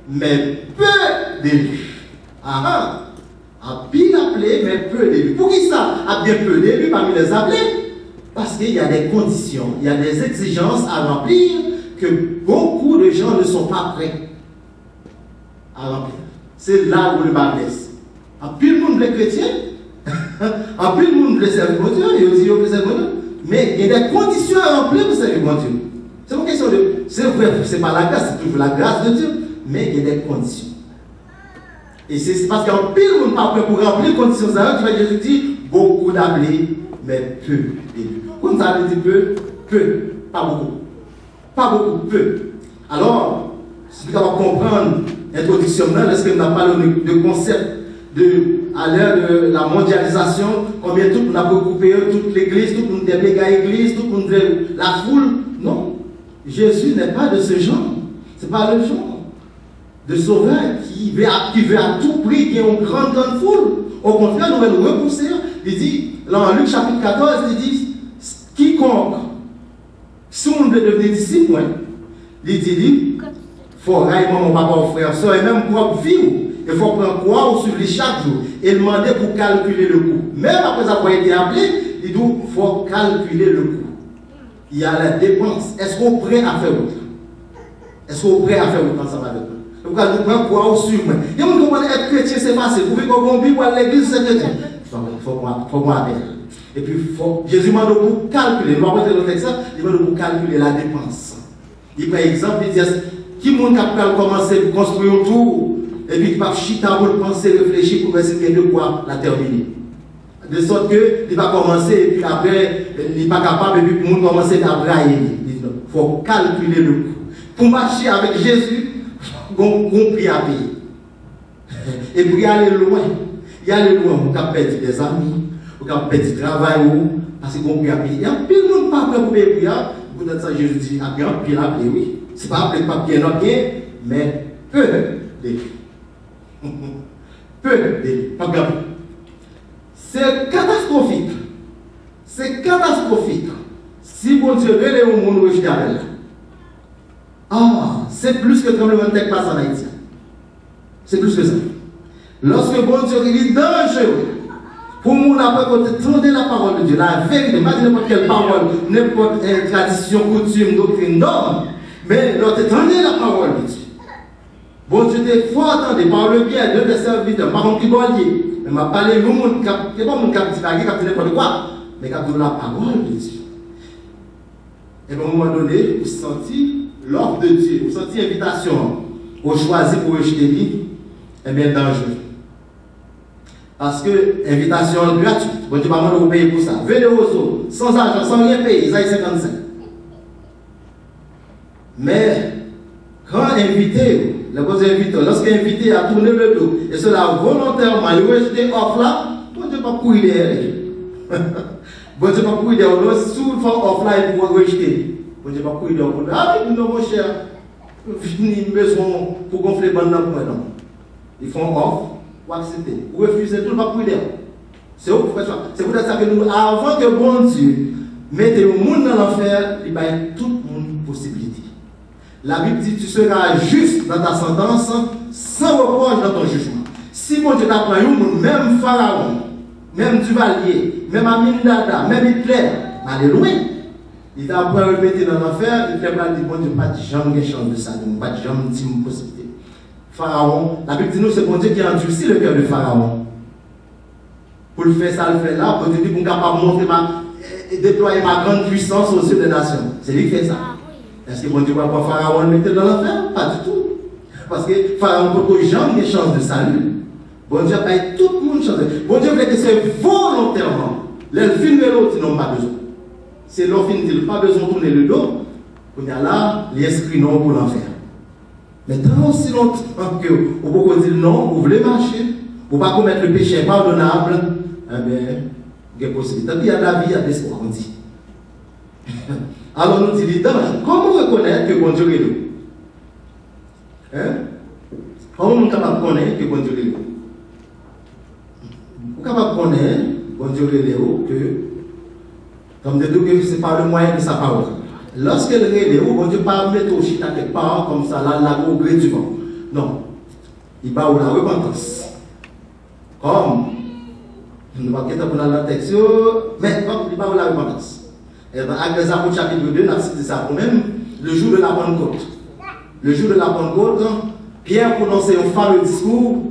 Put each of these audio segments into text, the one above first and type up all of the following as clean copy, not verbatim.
mais peu d'élus. Ah, a bien appelé, mais peu d'élus. Pour qui ça a bien peu d'élus parmi les appelés? Parce qu'il y a des conditions, il y a des exigences à remplir que beaucoup de gens ne sont pas prêts à remplir. C'est là où le bas blesse. En plus le monde les chrétiens, en plus le monde les servir Dieu, et aussi les servir Dieu, mais il y a des conditions à remplir pour servir Dieu. C'est une question de. C'est vrai, c'est pas la grâce, c'est toujours la grâce de Dieu, mais il y a des conditions. Et c'est parce qu'en pile, on ne pas prêt pour remplir les conditions. C'est Jésus dit beaucoup d'appelés, mais peu d'élus. Comme ça veut dire peu, pas beaucoup. Pas beaucoup, peu. Alors, si vous allez comprendre l'introduction, lorsque nous avons parlé de concept à l'ère de la mondialisation, combien tout le monde a recoupé, toute l'église, tout le monde est méga église, tout le monde est la foule. Non. Jésus n'est pas de ce genre. Ce n'est pas le genre de sauveur qui veut à tout prix qu'il y ait une grande foule. Au contraire, nous allons nous repousser. Il dit, là en Luc chapitre 14, il dit, quiconque, si on veut devenir disciple, il dit, il faut railler mon papa, mon frère, soeur, et même propre vie, il faut prendre quoi ou suivre chaque jour. Et demander pour calculer le coût. Même après avoir été appelé, il dit, il faut calculer le coût. Il y a la dépense. Est-ce qu'on est prêt à faire autre? Est-ce qu'on est prêt à faire autre ensemble avec nous? Donc, nous prenons quoi ou suivre. Et on comprend être chrétien, c'est facile. Vous pouvez comprendre Bible à l'église, c'est chrétien. Il faut qu'on appelle. Et puis, Jésus m'a donné pour calculer. Il va poser le texte, il m'a donné pour calculer la dépense. Il prend exemple, il dit, qui monde a commencé à construire un tour, et puis qui va chita pour penser, réfléchir pour essayer de quoi la terminer. De sorte que, il va commencer, et puis après, il n'est pas capable, et puis le monde commence à brailler. Il faut calculer le coût. Pour marcher avec Jésus, on prix à payer. Et puis aller loin. Il y a le loin, on a perdu des amis, on a perdu du travail, parce qu'on prix à payer. Il y a plus de monde pas prêt pour payer. Peut-être ça, Jésus dit, ah bien, puis là, oui. C'est pas appelé pas bien, non bien, mais peu d'élus. Peu d'élus. Pas grave. C'est catastrophique. C'est catastrophique. Si bon Dieu relève au monde rejeté avec elle. Ah, c'est plus que tremblement de terre passe en Haïti. C'est plus que ça. Lorsque bon Dieu est dangereux, pour nous, après, quand vous entendez la parole de Dieu, la vérité, pas n'importe quelle parole, n'importe quelle tradition, coutume, doctrine, non. Mais lorsque vous entendez la parole de Dieu, bon Dieu est fort attendez par le biais de des serviteurs, par contre, qui vont lier. Mais m'a parlé, nous, c'est pas mon cap qui n'importe quoi, mais qui a la parole de Dieu. Et à un moment donné, vous sentez l'ordre de Dieu, vous sentez l'invitation au choisir pour rejeter lui, et bien dangereux. Parce que l'invitation est gratuite. Bon Dieu, pas vous payer pour ça. Venez aux autres, sans argent, sans rien payer, ça est 55. Mais, quand invité, lorsqu'il est invité à tourner le dos, et cela volontairement, il rejeté off là, bon Dieu, pas courir derrière. Bon Dieu, pas courir derrière. Sous le fond off là, il pourra rejeter. Bon Dieu, pas courir derrière. Ah oui, non, mon cher, il besoin pour gonfler le bandit dans le point. Ils font off. Ou accepter, ou refuser tout le monde pour dire. C'est pour ça que nous, avant que bon Dieu mette le monde dans l'enfer, il va y avoir toute une possibilité. La Bible dit tu seras juste dans ta sentence, sans reproche dans ton jugement. Si bon Dieu t'apprend, même Pharaon, même Duvalier, même Amindada, même Hitler, allez loin. Il t'apprend à répéter dans l'enfer, il fait mal, il dit bon Dieu, pas de jamais chance de ça, pas de jamais de possibilité. Pharaon, la Bible dit nous, c'est bon Dieu qui a endurci le cœur de Pharaon. Pour le faire ça, le fait là, pour dire, pour capable montrer déployer ma grande puissance aux yeux des nations. C'est lui qui fait ça. Est-ce que bon Dieu va pas Pharaon le mettre dans l'enfer? Pas du tout. Parce que Pharaon peut jamais des chances de salut. Bon Dieu a eu tout le monde chance. Bon Dieu veut que c'est volontairement. Les films et l'autre, ils n'ont pas besoin. C'est leur film, ils n'ont pas besoin de tourner le dos. On y a là, les esprits non pour l'enfer. Mais tant aussi longtemps que vous pouvez dire non, vous voulez marcher, vous ne pouvez pas commettre le péché pardonnable, eh bien, il y a possibilité. Tant qu'il y a de la vie, il y a de l'espoir, on dit. Alors nous disons, comment reconnaître que bon Dieu est là? Comment nous sommes capables de connaître que bon Dieu est là? Vous êtes capable de connaître que bon Dieu est là, que, comme de tout, que c'est par le moyen de sa parole. Lorsqu'elle est là, bon Dieu ne peut pas mettre au chita quelque part, comme ça, là, au gré du vent. Non. Il va où la repentance. Comme, nous ne pouvons pas pour la texte, mais comme il va où la repentance. Et dans Actes des Apôtres chapitre 2, nous cité ça pour même, le jour de la Pentecôte. Le jour de la Pentecôte, Pierre prononçait un fameux discours,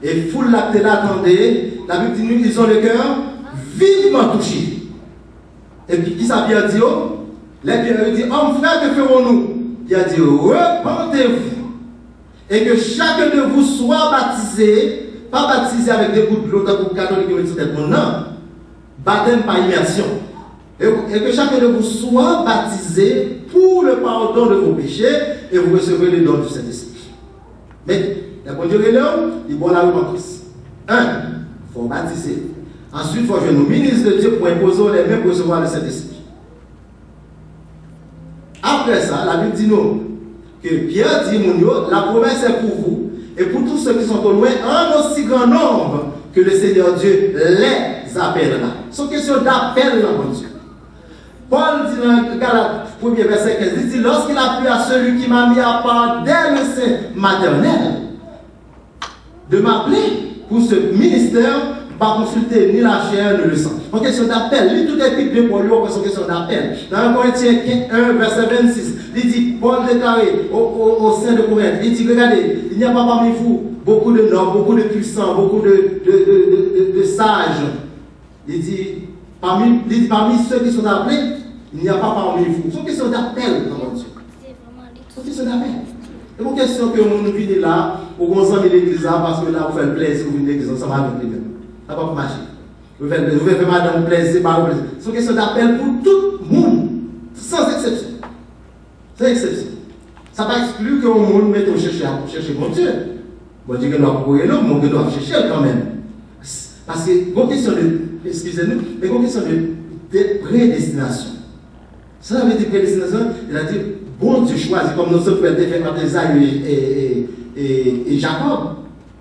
et foule l'acte là attendait. La Bible dit, ils ont le cœur vivement touché. Et puis, qui ça Pierre dit? Les Pierre dit, homme frère, que ferons-nous? Pierre dit, repentez-vous. Et que chacun de vous soit baptisé, pas baptisé avec des bouts de l'eau, comme catholique ou etc. Non, baptême par immersion. Et que chacun de vous soit baptisé pour le pardon de vos péchés et vous recevrez les dons du Saint-Esprit. Mais, la bonne Dieu est là, il faut la repentance. Un, il faut baptiser. Ensuite, il faut jouer nos ministres de Dieu pour imposer les mains pour recevoir le Saint-Esprit. Après ça, la Bible dit nous que Pierre dit, la promesse est pour vous et pour tous ceux qui sont au loin, en aussi grand nombre que le Seigneur Dieu les appellera. C'est une question d'appel, mon Dieu. Paul dit dans Galates 1er verset 15, il dit, lorsqu'il a plu à celui qui m'a mis à part dès le sein maternel, de m'appeler pour ce ministère, pas consulter ni la chair ni le sang. En question d'appel, lui tout est piqué pour lui, en question d'appel. Dans 1 Corinthiens 1 verset 26, il dit, Paul déclaré au sein de Corinthe, il dit, regardez, il n'y a pas parmi vous beaucoup de nobles, beaucoup de puissants, beaucoup de sages. Il dit, parmi ceux qui sont appelés, il n'y a pas parmi vous. C'est une question d'appel, mon Dieu. C'est une question d'appel. C'est une question que nous venons là, au grand de l'église, parce que là, vous faites plaisir, vous venez l'église, ça va avec les mêmes. Ça va pas marcher. Vous faites faire madame plaisir, par plaisir. C'est une question d'appel pour tout le monde, sans exception. Sans exception. Ça va exclure que le monde mette au chercher mon Dieu. Bon Dieu, que nous avons là, mais que nous avons chercher quand même. Parce que, une question de, excusez-nous, mais une question de prédestination. Ça veut dire prédestination, il a dit, bon Dieu choisit, comme nous sommes fait par Esaü et Jacob.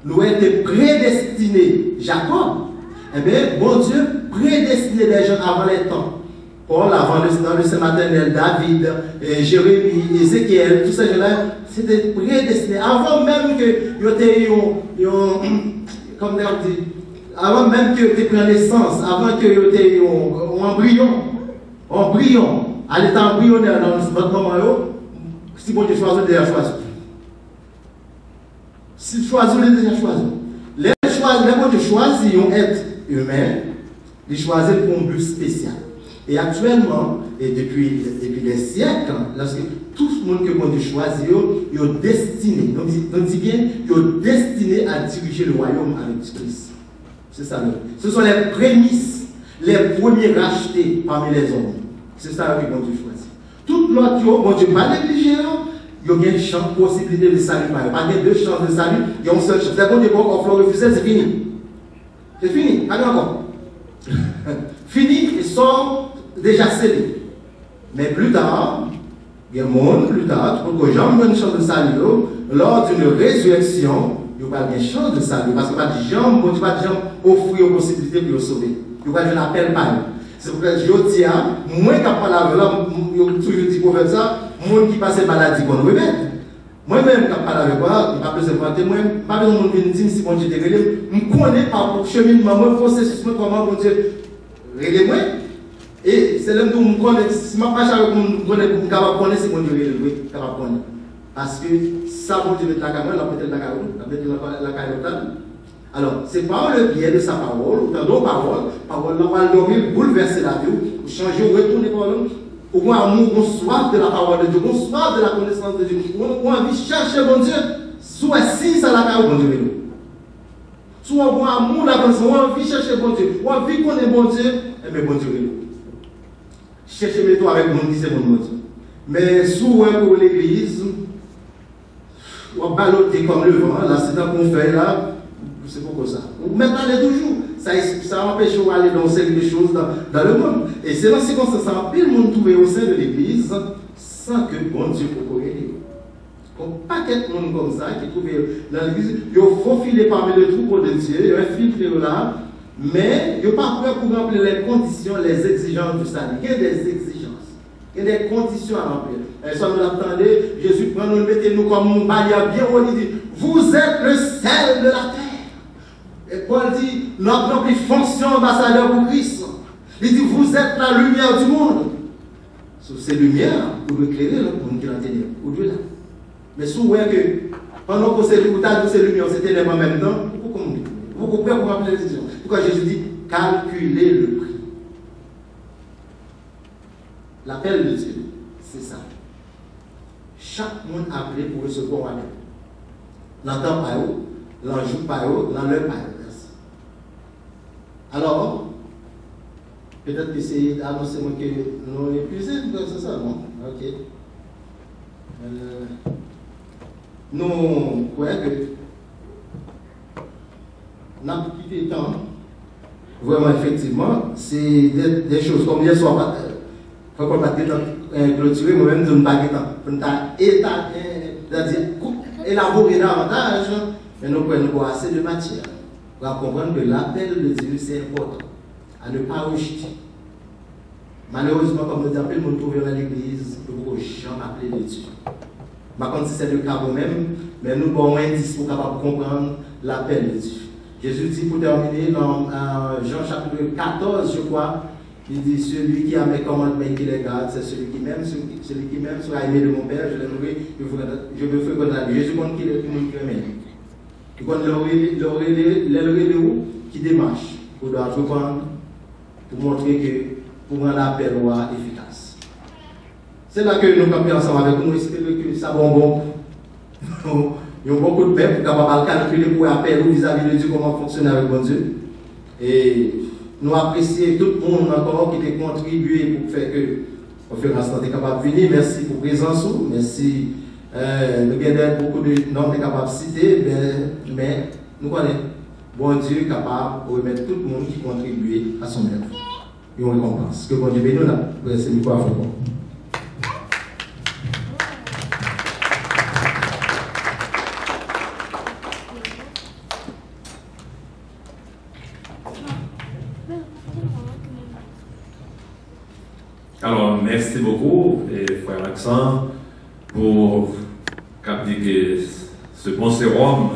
Nous étions prédestinés, Jacob. Eh bien, bon Dieu prédestiné les gens avant les temps. Paul, avant dans le sein maternel, David, Jérémie, Ézéchiel, tous ces gens-là, c'était prédestiné. Avant même que comme on dit, avant même que tu prennes naissance, avant que tu aies un embryon, à l'état embryonnaire dans votre moment, si bon Dieu choisit, déjà choisi. Si tu choisis, il est déjà choisi. Les bon Dieu choisit un être humain, il choisit pour un but spécial. Et actuellement, et depuis des siècles, lorsque tout le monde que bon Dieu choisit, il est destiné, on dit bien, il est destiné à diriger le royaume avec Christ. C'est ça. Ce sont les prémices, les premiers rachetés parmi les hommes. C'est ça que bon Dieu choisit. Tout l'autre, bon Dieu pas négligé, il y a une chance, possibilité de salut. Pas de deux chances de salut, il y a une seule chance. C'est bon Dieu, on va refuser, c'est fini. C'est fini, pas encore. Fini, ils sont déjà scellés. Mais plus tard, il y a un monde, plus tard, pour que j'en donne une chance de salut, lors d'une résurrection, il n'y a pas de chance de salut. Parce que pas de gens, bon Dieu, pas de gens offrir une possibilité pour le sauver. Il n'y a pas de appel par eux. C'est pour ça que je dis, moi qui parle avec là, je toujours dit pour faire ça, moi qui passe maladie qu'on remet. Moi-même qui parle avec moi, je ne peux pas témoin, pas besoin de me dire si mon Dieu est réglé, je ne connais pas pour cheminement, mon processus, comment mon Dieu réglé moi. Et c'est là que je me connais, si je ne pas avec moi, je suis capable de connaître si mon Dieu est réglé, capable de connaître. Parce que ça, mon Dieu met la caméra, la peut-être la caméra, la caméra. Alors, c'est par le biais de sa parole, ou dans nos paroles, on va dormir, bouleverser la vie, ou changer, ou retourner par l'homme, ou qu'on amour, qu'on soif de la parole de Dieu, qu'on soif de la connaissance de Dieu, qu'on a envie de chercher mon Dieu, soit si ça la parole de Dieu. Soit on a amour, la connaissance, on a envie de chercher mon Dieu, on a envie qu'on ait bon Dieu, et bien bon Dieu. Cherchez mes toi avec mon Dieu, c'est mon Dieu. Mais souvent pour l'église, on va baloter comme le vent, là, c'est un qu'on fait là. C'est pourquoi ça. Même aller toujours. Ça empêche d'aller dans une série de choses dans le monde. Et c'est dans ces circonstances, le monde trouvé au sein de l'église sans que bon Dieu peut aider. Comme paquet de monde comme ça qui trouve dans l'église, ils ont faufilé parmi les troupeaux de Dieu, ils ont infiltré là, mais ils n'ont pas prêt pour remplir les conditions, les exigences du salut. Il y a des exigences. Il y a des conditions à remplir. Et ça, nous l'attendez, Jésus prend nous, mettez-nous comme un barrière bien haut, il dit, vous êtes le sel de la terre. Et Paul dit, notre fonction ambassadeur pour Christ. Il dit, vous êtes la lumière du monde. Sous ces lumières, pour éclairer le monde qui est en ténèbres, au-delà. Mais si vous voyez que, pendant que ces lumières, c'était en même temps, vous comprenez pour rappeler la décision. Pourquoi Jésus dit, calculez le prix. L'appel de Dieu, c'est ça. Chaque monde appelé pour recevoir un appel. L'entend pas haut, l'enjoue pas haut, l'enlève pas haut. Alors, peut-être que c'est d'annoncer que nous sommes épuisés, c'est ça, non? Ok. Nous croyons que nous avons quitté le temps. Vraiment, effectivement, c'est des choses comme hier soir. Quand on va clôturer, moi-même, je ne pas élaborer davantage, mais nous prenons assez de matière pour comprendre que l'appel de Dieu, c'est important, à ne pas rejeter. Malheureusement, comme nous appelons, nous trouvons dans l'église, nous ne jamais appeler de Dieu. Par contre, si c'est le cas vous-même, mais nous avons un indice pour capable comprendre l'appel de Dieu. Jésus dit pour terminer dans Jean chapitre 14, je crois, il dit celui qui a mes commandements et qui les garde, c'est celui qui m'aime sera aimé de mon Père, je l'aimerai, je me ferai connaître. Jésus compte qu'il est tout le monde qui m'aime. Il compte l'aurélie qui démarche pour reprendre, pour montrer que pour rendre l'appel efficace. C'est là que nous campons ensemble avec nous, espérons que ça va bon. Il y a beaucoup de peuples qui sont capables de calculer pour appeler vis-à-vis de Dieu comment fonctionner avec bon Dieu. Et nous apprécions tout le monde encore qui a contribué pour faire que la conférence soit capable de venir. Merci pour la présence. Merci. Nous avons beaucoup de noms capables de citer, mais nous connaissons bon Dieu capable de remettre tout le monde qui contribue à son œuvre. Et on récompense. Que bon Dieu bénisse nous. C'est le micro à fond. Alors, merci beaucoup, frère Alexandre, pour capter ce bon sérum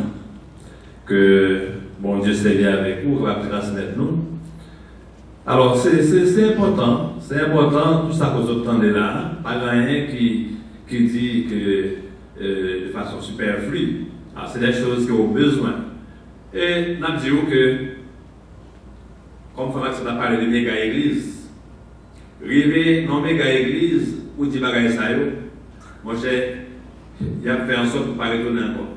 que bon Dieu s'est lié avec vous, va transmettre nous. Alors, c'est important, tout ça que vous entendez là, pas rien qui dit que de façon superflue. Alors, c'est des choses qui ont besoin. Et nous disons que, comme frère Alexandre a parlé de méga église, arriver dans méga église ou dit bagaille ça yo, mon cher, il a fait en sorte de ne pas retourner encore.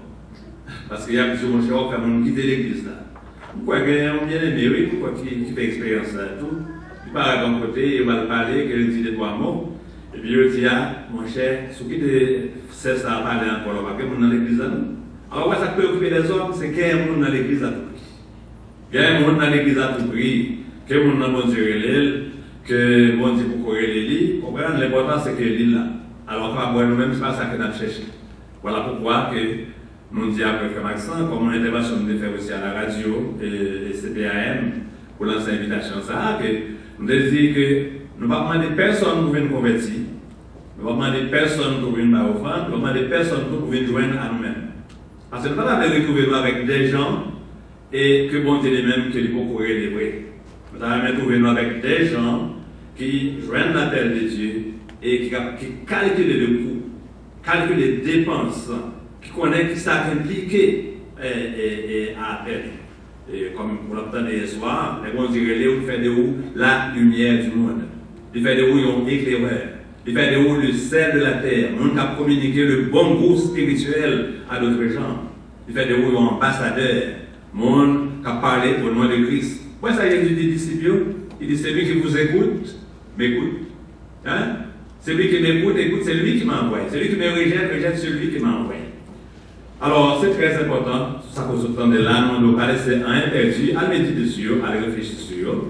Parce qu'il y a dit mon cher, on va quitter l'église là. Pourquoi il y a un bien aimé, oui, pourquoi qui fait expérience là tout. Il part d'un côté, il va le parler, qu'il dit des trois mots. Et puis il dit, mon cher, ce qui te cesse à parler encore, on va qu'il y ait dans l'église là. Alors, ouais, ça peut occuper les hommes, c'est qu'il y a un monde dans l'église à tout prix. Il y a un monde dans l'église à tout prix, qu'il y a un monde dans mon Dieu que bon Dieu pour courir les lits, comprendre l'important c'est que l'île là. Alors nous-mêmes, c'est pas ça que nous avons cherché. Voilà pourquoi que nous disons après Frère Maxence, comme une intervention nous avons fait aussi à la radio et CPAM pour lancer l'invitation ça, que nous devons dire que nous ne demandons pas personne pour venir nous convertir, nous ne demandons pas personne pour venir nous offrir, nous ne demandons pas personne pour venir joindre à nous-mêmes. Parce que nous ne pouvons pas retrouver nous avec des gens et que bon Dieu lui-même qui peut courir les vrais. Nous avons retrouvé avec des gens qui joignent l'appel de Dieu et qui calculent le coût, calculent les dépenses, qui connaissent qui ça impliqué à l'appel. Et comme vous l'entendez hier soir, les bons Dieu il fait de vous la lumière du monde. Il fait de vous un éclaireur. Il fait de vous le sel de la terre. On a communiqué le bon goût spirituel à d'autres gens. Il fait de vous un ambassadeur. Monde qui a parlé au nom de Christ. Moi, ça, Jésus dit disciples, il dit celui qui vous écoute, m'écoute. Hein? Celui qui m'écoute, écoute, c'est lui qui m'a envoyé. Celui qui me rejette, rejette celui qui m'a envoyé. Alors, c'est très important, ça que vous entendez là, nous ne pas laisser un perdu, à méditer dessus, à réfléchir sur.